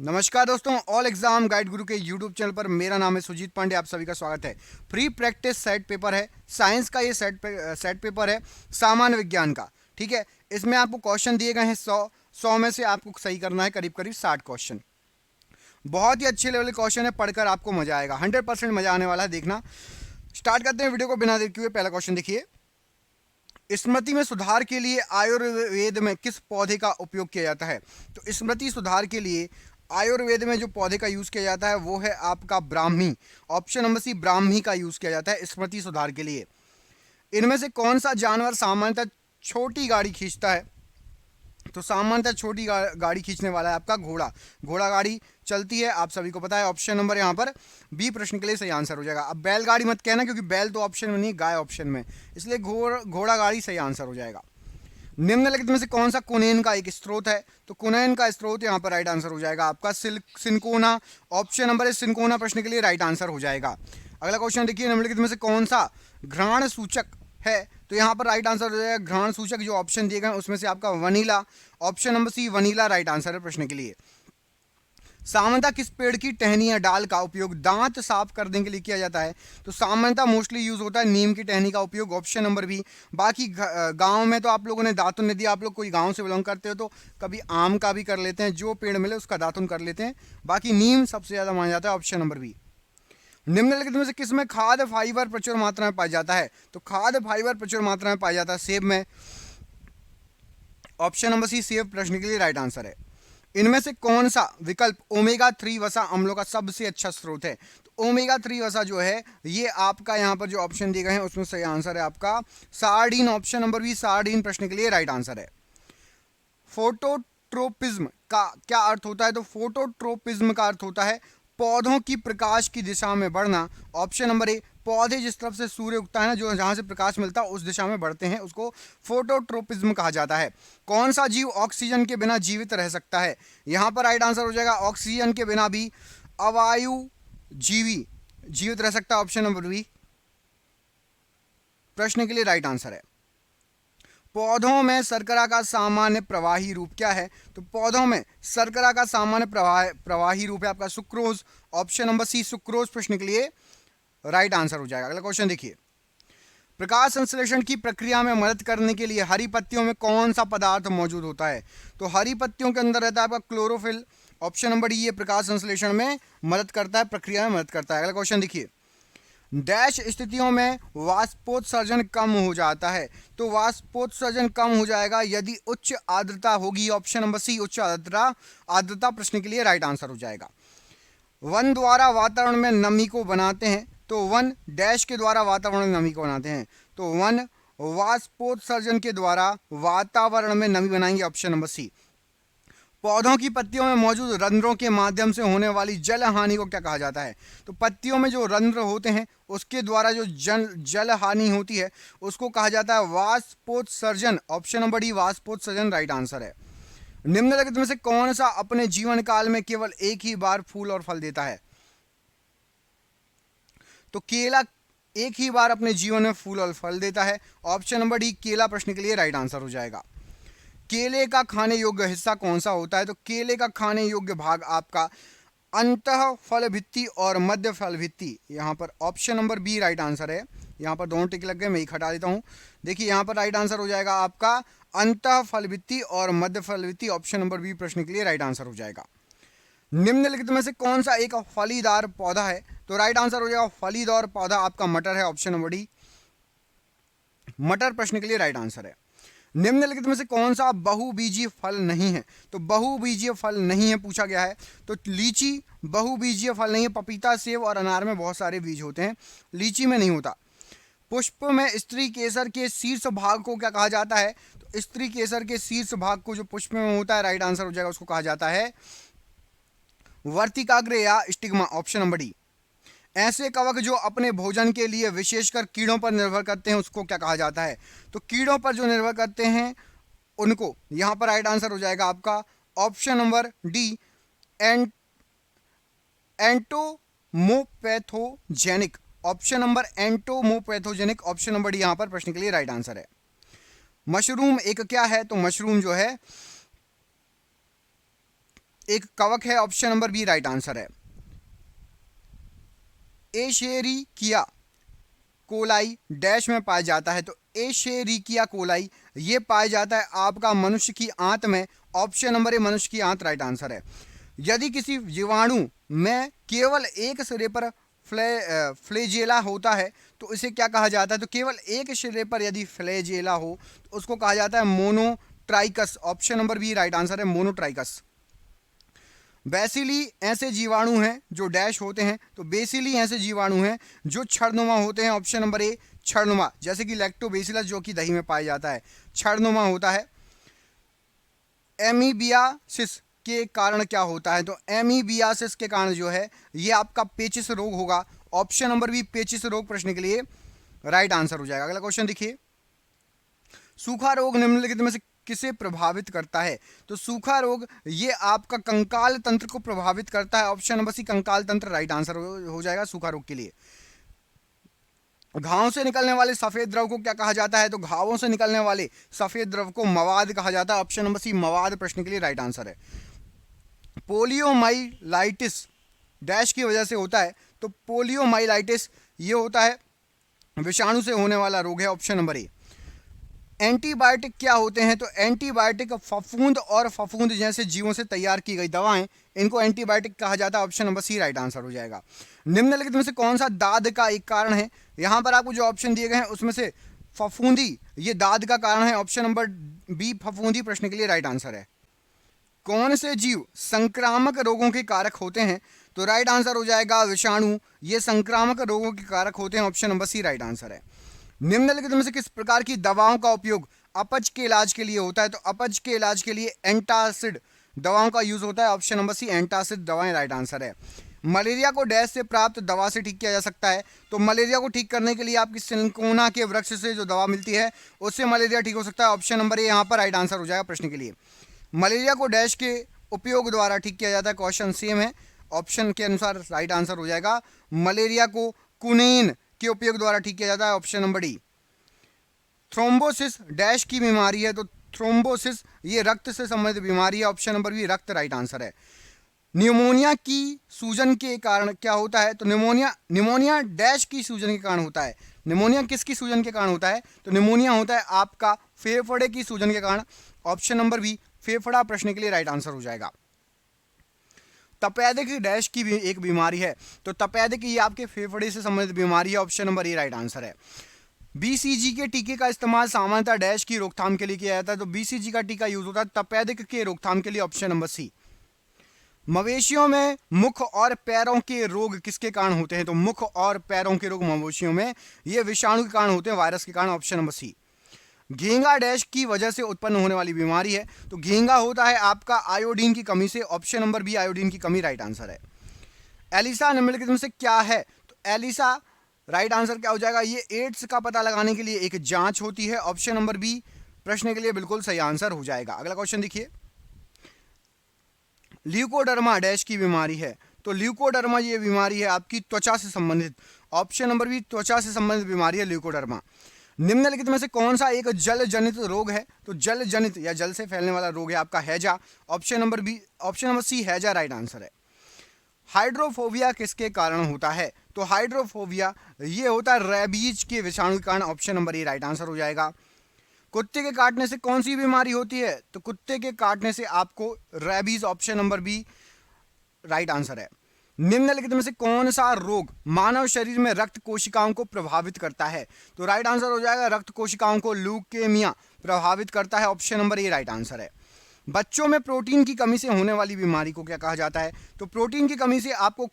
नमस्कार दोस्तों, all exam guide गुरु के यूट्यूब चैनल पर मेरा नाम है सुजीत पांडे। आप सभी का स्वागत है। प्री प्रैक्टिस सेट पेपर है, साइंस का ये सेट पेपर है, सामान्य विज्ञान का। ठीक है, इसमें आपको क्वेश्चन दिए गए हैं 100 में से आपको सही करना है करीब करीब 60 क्वेश्चन। बहुत ही अच्छे लेवल के क्वेश्चन है, पढ़कर आपको मजा आएगा, 100% मजा आने वाला है। देखना, स्टार्ट करते हैं वीडियो को बिना देर किए हुए। पहला क्वेश्चन देखिए, स्मृति में सुधार के लिए आयुर्वेद में किस पौधे का उपयोग किया जाता है? तो स्मृति सुधार के लिए आयुर्वेद में जो पौधे का यूज किया जाता है वो है आपका Brahmi. Option number C, Brahmi का यूज किया जाता है स्मृति सुधार के लिए। इनमें से कौन सा जानवर सामान्यतः छोटी गाड़ी खींचता है? तो सामान्यतः छोटी गाड़ी खींचने वाला है आपका घोड़ा। घोड़ा गाड़ी चलती है, आप सभी को पता है। ऑप्शन नंबर यहाँ पर बी प्रश्न के लिए सही आंसर हो जाएगा। अब बैलगाड़ी मत कहना, क्योंकि बैल तो ऑप्शन में नहीं, गाय ऑप्शन में, इसलिए घोड़ा गाड़ी सही आंसर हो जाएगा। निम्नलिखित में से कौन सा कुनेन का एक स्रोत है? तो कुनेन का स्रोत यहाँ पर राइट आंसर हो जाएगा आपका सिनकोना। ऑप्शन नंबर है सिनकोना प्रश्न के लिए राइट आंसर हो जाएगा। अगला क्वेश्चन देखिए, निम्नलिखित में से कौन सा घ्राण सूचक है? तो यहाँ पर राइट आंसर हो जाएगा घ्राण सूचक। जो ऑप्शन दिए गए उसमें से आपका vanilla, option number C vanilla right answer है प्रश्न के लिए। सामान्यतः किस पेड़ की टहनी या डाल का उपयोग दांत साफ करने के लिए किया जाता है? तो सामान्यतः मोस्टली यूज होता है नीम की टहनी का उपयोग, ऑप्शन नंबर बी। बाकी गांव में तो आप लोगों ने दातुन ने दिया, आप लोग कोई गांव से बिलोंग करते हो तो कभी आम का भी कर लेते हैं, जो पेड़ मिले उसका दातुन कर लेते हैं। बाकी नीम सबसे ज्यादा माना जाता है, ऑप्शन नंबर बी। निम्नलिखित में से किसमें खाद्य फाइबर प्रचुर मात्रा में पाया जाता है? तो खाद्य फाइबर प्रचुर मात्रा में पाया जाता है सेब में, ऑप्शन नंबर सी सेब प्रश्न के लिए राइट आंसर है। इनमें से कौन सा विकल्प ओमेगा 3 वसा अम्लों का सबसे अच्छा स्रोत है? तो ओमेगा 3 वसा जो है ये आपका यहाँ पर जो ऑप्शन दिए गए हैं उसमें सही आंसर है आपका sardine, option number B sardine प्रश्न के लिए राइट आंसर है। फोटोट्रोपिज्म का क्या अर्थ होता है? तो फोटोट्रोपिज्म का अर्थ होता है पौधों की प्रकाश की दिशा में बढ़ना। ऑप्शन नंबर ए, पौधे जिस तरफ से सूर्य उगता है ना, जो जहां से प्रकाश मिलता है उस दिशा में बढ़ते हैं, उसको फोटोट्रोपिज्म कहा जाता है। कौन सा जीव ऑक्सीजन के बिना जीवित रह सकता है? यहां पर राइट आंसर हो जाएगा ऑक्सीजन के बिना भी अवायु जीवी जीवित रह सकता है, ऑप्शन नंबर बी प्रश्न के लिए राइट आंसर है। पौधों में शर्करा का सामान्य प्रवाही रूप क्या है? तो पौधों में शर्करा का सामान्य प्रवाही रूप है आपका sucrose, option number C sucrose प्रश्न के लिए राइट आंसर हो जाएगा। अगला क्वेश्चन देखिए, प्रकाश संश्लेषण की प्रक्रिया में मदद करने के लिए हरी पत्तियों में कौन सा पदार्थ मौजूद होता है? तो हरी पत्तियों के अंदर रहता है आपका क्लोरोफिल, ऑप्शन नंबर डी, ये प्रकाश संश्लेषण में मदद करता है, प्रक्रिया में मदद करता है। अगला क्वेश्चन देखिए, डैश स्थितियों में वाष्पोत्सर्जन कम हो जाता है? तो वाष्पोत्सर्जन कम हो जाएगा यदि उच्च आर्द्रता होगी, ऑप्शन नंबर सी उच्च आर्द्रता प्रश्न के लिए राइट आंसर हो जाएगा। वन द्वारा वातावरण में नमी को बनाते हैं, तो वन डैश के द्वारा वातावरण में नमी को बनाते हैं, तो वन वाष्पोत्सर्जन के द्वारा वातावरण में नमी बनाएंगे, ऑप्शन नंबर सी। पौधों की पत्तियों में मौजूद रंध्रों के माध्यम से होने वाली जल हानि को क्या कहा जाता है? तो पत्तियों में जो रंध्र होते हैं उसके द्वारा जो जल हानि होती है उसको कहा जाता है वाष्पोत्सर्जन, ऑप्शन नंबर डी वाष्पोत्सर्जन राइट आंसर है। निम्नलिखित में से कौन सा अपने जीवन काल में केवल एक ही बार फूल और फल देता है? तो केला एक ही बार अपने जीवन में फूल और फल देता है, ऑप्शन नंबर डी केला प्रश्न के लिए राइट आंसर हो जाएगा। केले का खाने योग्य हिस्सा कौन सा होता है? तो केले का खाने योग्य भाग आपका अंतः फल भित्ति और मध्य फल भित्ति, यहाँ पर option number B right answer है। यहाँ पर दोनों टिक लग गए, मैं एक हटा देता हूँ। देखिए यहाँ पर राइट आंसर हो जाएगा आपका अंतः फल भित्ति और मध्य फल भित्ति, ऑप्शन नंबर बी प्रश्न के लिए राइट आंसर हो जाएगा। निम्नलिखित में से कौन सा एक फलीदार पौधा है? तो राइट आंसर हो जाएगा फलीदार पौधा आपका मटर है, ऑप्शन नंबर डी मटर प्रश्न के लिए राइट आंसर है। निम्नलिखित में से कौन सा बहुबीजीय फल नहीं है? तो बहुबीजीय फल नहीं है पूछा गया है, तो लीची बहुबीजीय फल नहीं है। पपीता, सेब और अनार में बहुत सारे बीज होते हैं, लीची में नहीं होता। पुष्प में स्त्री केसर के शीर्ष भाग को क्या कहा जाता है? तो स्त्री केसर के शीर्ष भाग को जो पुष्प में होता है राइट आंसर हो जाएगा, उसको कहा जाता है वर्तिकाग्र या स्टिग्मा, ऑप्शन नंबर डी। ऐसे कवक जो अपने भोजन के लिए विशेषकर कीड़ों पर निर्भर करते हैं उसको क्या कहा जाता है? तो कीड़ों पर जो निर्भर करते हैं उनको, यहां पर राइट आंसर हो जाएगा आपका option number D entomopathogenic, option number entomopathogenic, option number D यहां पर प्रश्न के लिए राइट आंसर है। मशरूम एक क्या है? तो मशरूम जो है एक कवक है, option number B right answer है। एशेरिकिया कोलाई डैश में पाया जाता है, तो एशेरिकिया कोलाई ये पाया जाता है आपका मनुष्य की आंत में, ऑप्शन नंबर ए मनुष्य की आंत राइट आंसर है। यदि किसी जीवाणु में केवल एक सिरे पर फ्लेजेला होता है तो इसे क्या कहा जाता है, तो केवल एक सिरे पर यदि फ्लेजेला हो तो उसको कहा जाता है monotrichous, option number B right answer है, मोनोट्राइकस। बेसिली ऐसे जीवाणु हैं जो डैश होते हैं, तो बेसिली ऐसे जीवाणु हैं जो छड़नुमा होते हैं, ऑप्शन नंबर ए छड़नुमा, जैसे कि लैक्टोबेसिलस जो कि दही में पाया जाता है, छड़नुमा होता है। एमीबियासिस के कारण क्या होता है, तो एमीबियासिस के कारण जो है ये आपका पेचिस रोग होगा, ऑप्शन नंबर बी पेचिस रोग प्रश्न के लिए राइट आंसर हो जाएगा। अगला क्वेश्चन देखिए, सूखा रोग निम्नलिखित में से किसे प्रभावित करता है, तो सूखा रोग ये आपका कंकाल तंत्र को प्रभावित करता है, ऑप्शन नंबर सी कंकाल तंत्र राइट आंसर हो जाएगा सूखा रोग के लिए। घावों से निकलने वाले सफेद द्रव को क्या कहा जाता है, तो घावों से निकलने वाले सफेद द्रव को मवाद कहा जाता है, ऑप्शन नंबर सी मवाद प्रश्न के लिए राइट आंसर है। पोलियोमाइलाइटिस डैश की वजह से होता है, तो पोलियोमाइलाइटिस ये होता है विषाणु से होने वाला रोग है, ऑप्शन नंबर ए। एंटीबायोटिक क्या होते हैं, तो एंटीबायोटिक फफूंद और फफूंद जैसे जीवों से तैयार की गई दवाएं, इनको एंटीबायोटिक कहा जाता है, option number C right answer हो जाएगा। निम्नलिखित में से कौन सा दाद का एक कारण है, यहां पर आपको जो ऑप्शन दिए गए हैं उसमें से फफूंदी ये दाद का कारण है, ऑप्शन नंबर बी फफूंदी प्रश्न के लिए राइट आंसर है। कौन से जीव संक्रामक रोगों के कारक होते हैं, तो राइट आंसर हो जाएगा विषाणु, ये संक्रामक रोगों के कारक होते हैं, option number C right answer है। निम्नलिखित में से किस प्रकार की दवाओं का उपयोग अपच के इलाज के लिए होता है, तो अपच के इलाज के लिए एंटासिड दवाओं का यूज होता है, ऑप्शन नंबर सी एंटासिड दवाएं राइट आंसर है। मलेरिया को डैश से प्राप्त दवा से ठीक किया जा सकता है, तो मलेरिया को ठीक करने के लिए आपकी सिनकोना के वृक्ष से जो दवा मिलती है उससे मलेरिया ठीक हो सकता है, ऑप्शन नंबर ए यहाँ पर राइट आंसर हो जाएगा प्रश्न के लिए। मलेरिया को डैश के उपयोग द्वारा ठीक किया जाता है, क्वेश्चन सेम है, ऑप्शन के अनुसार राइट आंसर हो जाएगा। मलेरिया को कुनीन के उपयोग द्वारा ठीक किया जाता है, option number D. Thrombosis dash की बीमारी है, तो थ्रोम्बोसिस ये रक्त से संबंधित बीमारी है, ऑप्शन नंबर बी रक्त राइट आंसर है। न्यूमोनिया की सूजन के कारण क्या होता है, तो निमोनिया डैश की सूजन के कारण होता है। निमोनिया किसकी सूजन के कारण होता है, तो निमोनिया होता है आपका फेफड़े की सूजन के कारण, ऑप्शन नंबर बी फेफड़ा प्रश्न के लिए राइट आंसर हो जाएगा। तपेदिक डैश की भी एक बीमारी है, तो तपेदिक ये आपके फेफड़े से संबंधित बीमारी है, ऑप्शन नंबर ए राइट आंसर है। बीसीजी के टीके का इस्तेमाल सामान्यतः डैश की रोकथाम के लिए किया जाता है, तो बीसीजी का टीका यूज होता है तपेदिक के रोकथाम के लिए, ऑप्शन नंबर सी। मवेशियों में मुख और पैरों के रोग किसके कारण होते हैं, तो मुख और पैरों के रोग मवेशियों में ये विषाणु के कारण होते हैं, वायरस के कारण, ऑप्शन नंबर सी। घेंगा डैश की वजह से उत्पन्न होने वाली बीमारी है, तो घेंगा होता है आपका आयोडीन की कमी से, ऑप्शन नंबर बी आयोडीन की कमी राइट आंसर है। एलिसा निम्नलिखित में से क्या है, तो एलिसा राइट आंसर क्या हो जाएगा, ये एड्स का पता लगाने के लिए एक जांच होती है, ऑप्शन नंबर बी प्रश्न के लिए बिल्कुल सही आंसर हो जाएगा। अगला क्वेश्चन देखिए, ल्यूकोडर्मा डैश की बीमारी है, तो ल्यूकोडर्मा ये बीमारी है आपकी त्वचा से संबंधित, ऑप्शन नंबर बी त्वचा से संबंधित बीमारी है ल्यूकोडर्मा। निम्नलिखित में से कौन सा एक जल जनित रोग है, तो जल जनित या जल से फैलने वाला रोग है आपका हैजा, ऑप्शन नंबर सी हैजा राइट आंसर है। हाइड्रोफोबिया किसके कारण होता है, तो हाइड्रोफोबिया ये होता है रेबीज के विषाणु के कारण, ऑप्शन नंबर ए राइट आंसर हो जाएगा। कुत्ते के काटने से कौन सी बीमारी होती है, तो कुत्ते के काटने से आपको rabies, option number B right answer है। निम्नलिखित में से कौन सा रोग मानव शरीर में रक्त कोशिकाओं को प्रभावित करता है, तो राइट आंसर हो जाएगा रक्त कोशिकाओं को ल्यूकेमिया प्रभावित करता है, ऑप्शन नंबर ए राइट आंसर है। बच्चों में प्रोटीन की कमी से होने वाली बीमारी को क्या कहा जाता है, तो प्रोटीन की कमी से आपको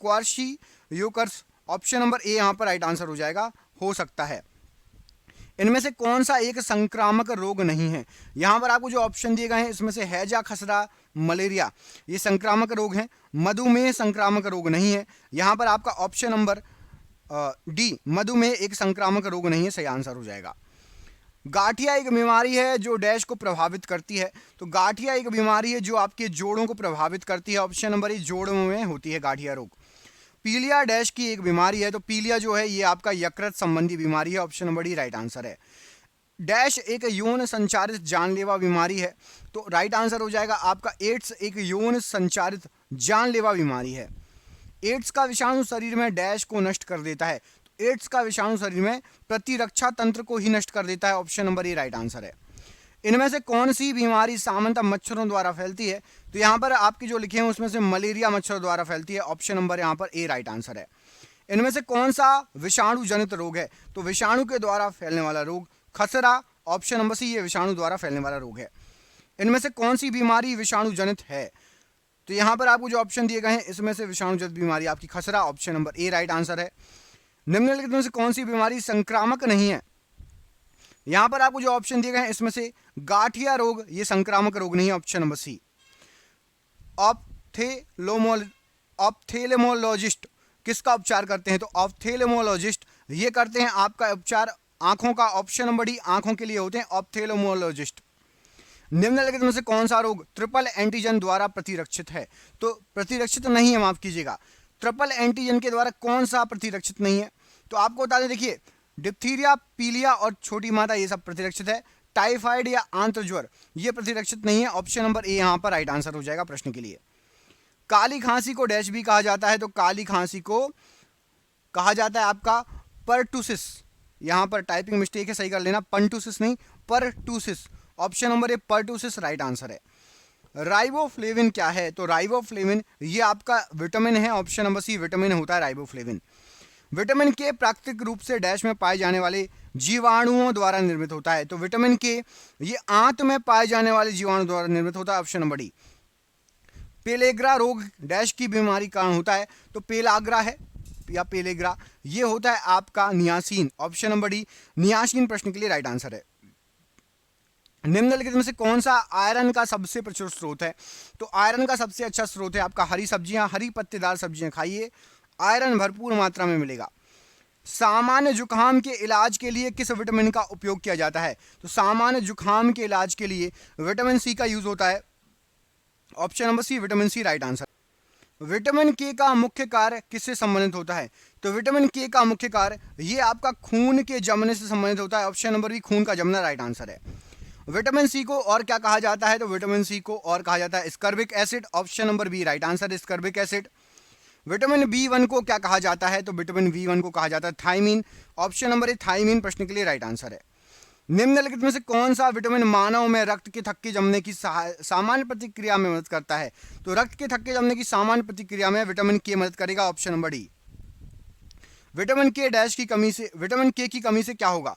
क्वार्शियोकर्स, ऑप्शन नंबर ए यहाँ पर राइट आंसर हो जाएगा, हो सकता है। इनमें से कौन सा एक संक्रामक रोग नहीं है, यहां पर आपको जो ऑप्शन दिए गए हैं इसमें से हैजा, खसरा, मलेरिया ये संक्रामक रोग हैं, मधुमेह संक्रामक रोग नहीं है, यहां पर आपका ऑप्शन नंबर डी मधुमेह एक संक्रामक रोग नहीं है, सही आंसर हो जाएगा। गाठिया एक बीमारी है जो डैश को प्रभावित करती है, तो गाठिया एक बीमारी है जो आपके जोड़ों को प्रभावित करती है, ऑप्शन नंबर ए जोड़ों में होती है गाठिया रोग। पीलिया डैश की एक बीमारी है, तो पीलिया जो है ये आपका यकृत संबंधी बीमारी है, option number D right answer है। डैश एक यौन संचारित जानलेवा बीमारी है। तो राइट आंसर हो जाएगा आपका एड्स एक यौन संचारित जानलेवा बीमारी है। एड्स का विषाणु शरीर में डैश को नष्ट कर देता है। तो एड्स का विषाणु शरीर में प्रतिरक्षा तंत्र को ही नष्ट कर देता है। ऑप्शन नंबर ए राइट आंसर है। इनमें से कौन सी बीमारी सामान्यतः मच्छरों द्वारा फैलती है? तो यहाँ पर आपके जो लिखे हैं उसमें से मलेरिया मच्छर द्वारा फैलती है। ऑप्शन नंबर यहाँ पर ए राइट आंसर है। इनमें से कौन सा विषाणु जनित रोग है? तो विषाणु के द्वारा फैलने वाला रोग खसरा। ऑप्शन नंबर सी ये विषाणु द्वारा फैलने वाला रोग है। इनमें से कौन सी बीमारी विषाणु जनित है? तो यहाँ पर आपको जो ऑप्शन दिए गए हैं इसमें से विषाणु जनित बीमारी आपकी खसरा। ऑप्शन नंबर ए राइट आंसर है। निम्नलिखित में से कौन सी बीमारी संक्रामक नहीं है? यहाँ पर आपको जो ऑप्शन दिए गए हैं इसमें से गाठिया रोग ये संक्रामक रोग नहीं है। ऑप्शन नंबर सी। ऑप्थेल्मोलॉजिस्ट किसका उपचार करते हैं? तो ऑप्थेल्मोलॉजिस्ट ये करते हैं आपका उपचार आंखों का। ऑप्शन नंबर डी आंखों के लिए होते हैं ऑप्थेल्मोलॉजिस्ट। निम्नलिखित में से कौन सा रोग ट्रिपल एंटीजन द्वारा प्रतिरक्षित है? तो प्रतिरक्षित नहीं है, माफ कीजिएगा, ट्रिपल एंटीजन के द्वारा कौन सा प्रतिरक्षित नहीं है? तो आपको बता दें, देखिए डिप्थीरिया, पीलिया और छोटी माता ये सब प्रतिरक्षित है। टाइफाइड या आंत्र ज्वर ये प्रतिरक्षित नहीं है। ऑप्शन नंबर ए यहाँ पर राइट आंसर हो जाएगा प्रश्न के लिए। काली खांसी को डैश भी कहा जाता है। तो काली खांसी को कहा जाता है आपका परटूसिस। यहाँ पर टाइपिंग मिस्टेक है, सही कर लेना, पंटूसिस नहीं परटूसिस। ऑप्शन नंबर ए परटूसिस राइट आंसर है। राइबोफ्लेविन क्या है? तो राइबोफ्लेविन ये आपका विटामिन है। ऑप्शन नंबर सी विटामिन होता है राइबोफ्लेविन। विटामिन के प्राकृतिक रूप से डैश में पाए जाने वाले जीवाणुओं द्वारा निर्मित होता है। तो विटामिन के ये आंत में पाए जाने वाले जीवाणु द्वारा निर्मित होता है। Option number D. पेलेग्रा रोग डैश की बीमारी कारण होता है। तो पेलाग्रा है या पेलेग्रा ये होता है आपका niacin. Option number D niacin प्रश्न के लिए राइट आंसर है। निम्नलिखित में से कौन सा आयरन का सबसे प्रचुर स्रोत है? तो आयरन का सबसे अच्छा स्रोत है आपका हरी सब्जियां, हरी पत्तेदार सब्जियां खाइए, आयरन भरपूर मात्रा में मिलेगा। सामान्य जुकाम के इलाज के लिए किस विटामिन का उपयोग किया जाता है? तो सामान्य जुकाम के इलाज के लिए विटामिन सी का यूज होता है। Option number C vitamin C right answer. Vitamin K का मुख्य कार्य किससे संबंधित होता है? तो विटामिन के का मुख्य कार्य ये आपका खून के जमने से संबंधित होता है। ऑप्शन नंबर बी खून का जमना राइट आंसर है। विटामिन सी को और क्या कहा जाता है? तो विटामिन सी को और कहा जाता है ascorbic acid. Option number B right answer है स्कर्बिक एसिड। विटामिन बी1 को क्या कहा जाता है? तो विटामिन बी1 को कहा जाता है thiamine. Option number A thiamine प्रश्न के लिए राइट आंसर है। निम्नलिखित में से कौन सा विटामिन मानव में रक्त के थक्के जमने की सामान्य प्रतिक्रिया में मदद करता है? तो रक्त के थक्के जमने की सामान्य प्रतिक्रिया में विटामिन के मदद करेगा। Option number D. विटामिन के डैश की कमी से, विटामिन के की कमी से क्या होगा?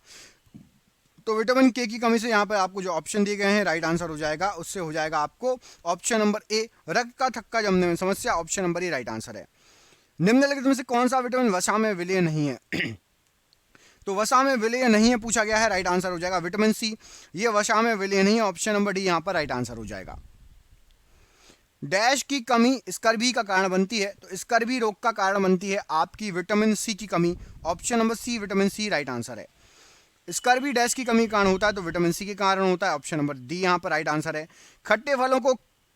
तो विटामिन के की कमी से यहाँ पर आपको जो ऑप्शन दिए गए हैं राइट आंसर हो जाएगा, उससे हो जाएगा आपको ऑप्शन नंबर ए रक्त का थक्का जमने में समस्या। ऑप्शन नंबर ए राइट आंसर है। निम्नलिखित में से कौन सा विटामिन वसा में विलय नहीं है? तो वसा में विलय नहीं है पूछा गया है, राइट आंसर हो जाएगा विटामिन सी। ये वसा में विलय नहीं है। ऑप्शन नंबर डी यहाँ पर राइट आंसर हो जाएगा। डैश की कमी स्कर्वी का कारण बनती है। तो स्कर्वी रोग का कारण बनती है आपकी विटामिन सी की कमी। Option number C vitamin C right answer है। स्कर्वी डैश की कमी के कारण होता है? तो विटामिन सी के कारण होता है। ऑप्शन नंबर डी यहाँ पर राइट आंसर है। खट्टे फलों को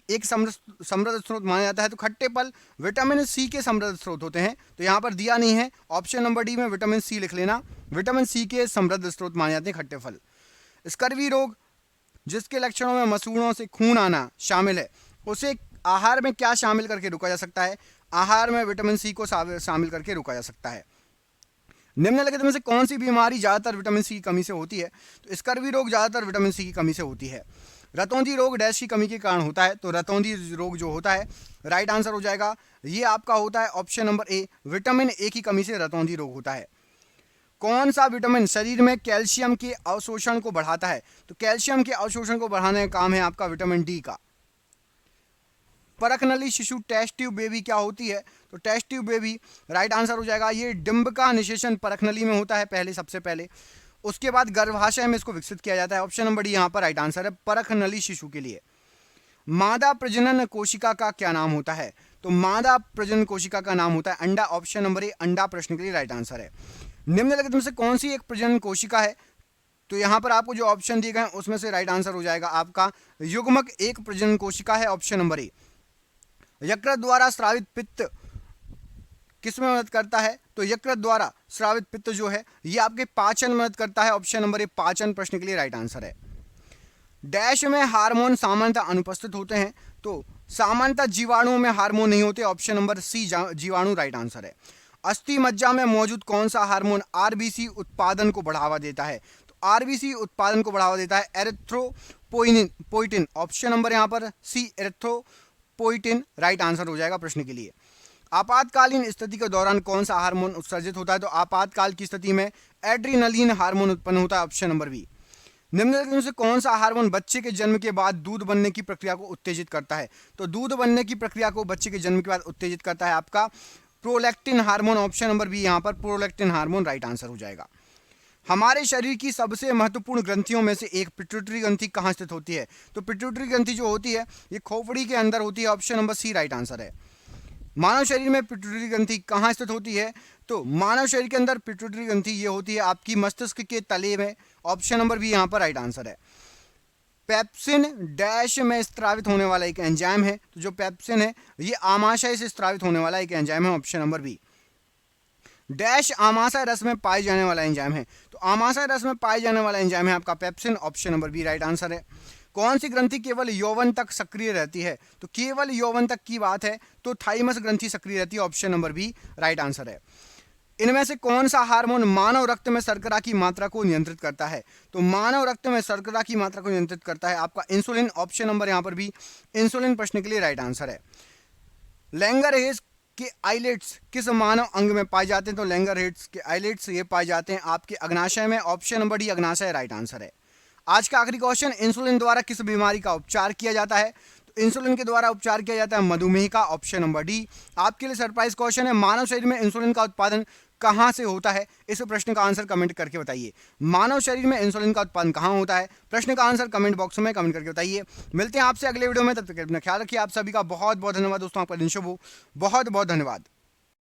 एक समृद्ध स्रोत माना जाता है। तो खट्टे फल विटामिन सी के समृद्ध स्रोत होते हैं। तो यहाँ पर दिया नहीं है, ऑप्शन नंबर डी में विटामिन सी लिख लेना, विटामिन सी के समृद्ध स्रोत माने जाते हैं खट्टे फल। स्कर्वी रोग जिसके लक्षणों में मसूड़ों से खून आना शामिल है, उसे आहार में क्या शामिल करके रोका जा सकता है? आहार में विटामिन सी को शामिल करके रोका जा सकता है। निम्नलिखित में से कौन सी बीमारी ज़्यादातर विटामिन सी की कमी से होती है? तो स्कर्वी रोग ज़्यादातर विटामिन सी की कमी से होती है। रतौंधी रोग डैश की कमी के कारण होता है। तो रतौंधी रोग जो होता है राइट आंसर हो जाएगा, ये आपका होता है option number A vitamin A की कमी से रतौंधी रोग होता है। कौन सा विटामिन शरीर में कैल्शियम के अवशोषण को बढ़ाता है? तो कैल्शियम के अवशोषण को बढ़ाने का काम है आपका विटामिन डी का। परखनली शिशु टेस्ट ट्यूब बेबी क्या होती है? तो test tube baby right answer हो जाएगा। ये डिंब का निषेचन परखनली में होता है पहले, सबसे पहले, उसके बाद गर्भाशय में इसको विकसित किया जाता है। ऑप्शन नंबर डी यहाँ पर राइट आंसर है परखनली शिशु के लिए। मादा प्रजनन कोशिका का क्या नाम होता है? तो मादा प्रजनन कोशिका का नाम होता है अंडा। ऑप्शन नंबर ए अंडा प्रश्न के लिए राइट आंसर है। निम्नलिखित में से कौन सी एक प्रजनन कोशिका है? तो यहाँ पर आपको जो ऑप्शन दिए गए हैं उसमें से राइट आंसर हो जाएगा आपका युग्मक एक प्रजनन कोशिका है। ऑप्शन नंबर ए। यकृत द्वारा स्रावित पित्त किस में मदद करता है? तो यकृत द्वारा स्रावित पित्त जो है ये आपके पाचन में मदद करता है। ऑप्शन नंबर ए पाचन प्रश्न के लिए राइट आंसर है। डैश में हार्मोन सामान्यतः अनुपस्थित होते हैं, तो सामान्यतः जीवाणुओं में हार्मोन नहीं होते। ऑप्शन नंबर सी जीवाणु राइट आंसर है। अस्थि मज्जा में मौजूद कौन सा हार्मोन आरबीसी उत्पादन को बढ़ावा देता है? तो आरबीसी उत्पादन को बढ़ावा देता है एरिथ्रोपोइटिन। ऑप्शन नंबर यहाँ पर सी एरिथ्रोपोइटिन राइट आंसर हो जाएगा प्रश्न के लिए। आपातकालीन स्थिति के दौरान कौन सा हार्मोन उत्सर्जित होता है? तो आपातकाल की स्थिति में एड्रीनलिन हार्मोन उत्पन्न होता है। Option number B. निम्नलिखित में से कौन सा हार्मोन बच्चे के जन्म के बाद दूध बनने की प्रक्रिया को उत्तेजित करता है? तो दूध बनने की प्रक्रिया को बच्चे के जन्म के बाद उत्तेजित करता है आपका prolactin hormone. Option number B यहाँ पर प्रोलैक्टिन हार्मोन राइट आंसर हो जाएगा। हमारे शरीर की सबसे महत्वपूर्ण ग्रंथियों में से एक पिट्यूटरी ग्रंथि कहाँ स्थित होती है? तो पिट्यूटरी ग्रंथि जो होती है ये खोपड़ी के अंदर होती है। Option number C right answer है। मानव शरीर में पिट्यूटरी ग्रंथि कहाँ स्थित होती है? तो मानव शरीर के अंदर पिट्यूटरी ग्रंथि ये होती है आपकी मस्तिष्क के तले में। ऑप्शन नंबर बी यहाँ पर राइट आंसर है। पेप्सिन डैश में स्त्रावित होने वाला एक एंजाइम है, तो जो पेप्सिन है ये आमाशय से स्त्रावित होने वाला एक एंजाइम है। Option number B. डैश आमाशय रस में पाए जाने वाला एंजाइम है, तो आमाशय रस में पाए जाने वाला एंजाइम है आपका pepsin. Option number B right answer है। कौन सी ग्रंथि केवल यौवन तक सक्रिय रहती है? तो केवल यौवन तक की बात है तो थाइमस ग्रंथि सक्रिय रहती है। Option number B right answer है। इनमें से कौन सा हार्मोन मानव रक्त में शर्करा की मात्रा को नियंत्रित करता है? तो मानव रक्त में शर्करा की मात्रा को नियंत्रित करता है आपका इंसुलिन। ऑप्शन नंबर यहाँ पर भी इंसुलिन प्रश्न के लिए राइट आंसर है। लैंगरहेज के आइलेट्स किस मानव अंग में पाए जाते हैं? तो लैंगरहेज के आइलेट्स ये पाए जाते हैं आपके अग्नाशय में। ऑप्शन नंबर डी अग्नाशय राइट आंसर है। आज का आखिरी क्वेश्चन, इंसुलिन द्वारा किस बीमारी का उपचार किया जाता है? तो इंसुलिन के द्वारा उपचार किया जाता है मधुमेह का। Option number D. आपके लिए सरप्राइज क्वेश्चन है, मानव शरीर में इंसुलिन का उत्पादन कहां से होता है? इस प्रश्न का आंसर कमेंट करके बताइए। मानव शरीर में इंसुलिन का उत्पादन कहां होता है? प्रश्न का आंसर कमेंट बॉक्स में कमेंट करके बताइए। मिलते हैं आपसे अगले वीडियो में, तब तक अपना ख्याल रखिए। आप सभी का बहुत बहुत धन्यवाद दोस्तों, आपका दिन शुभ हो। बहुत बहुत धन्यवाद।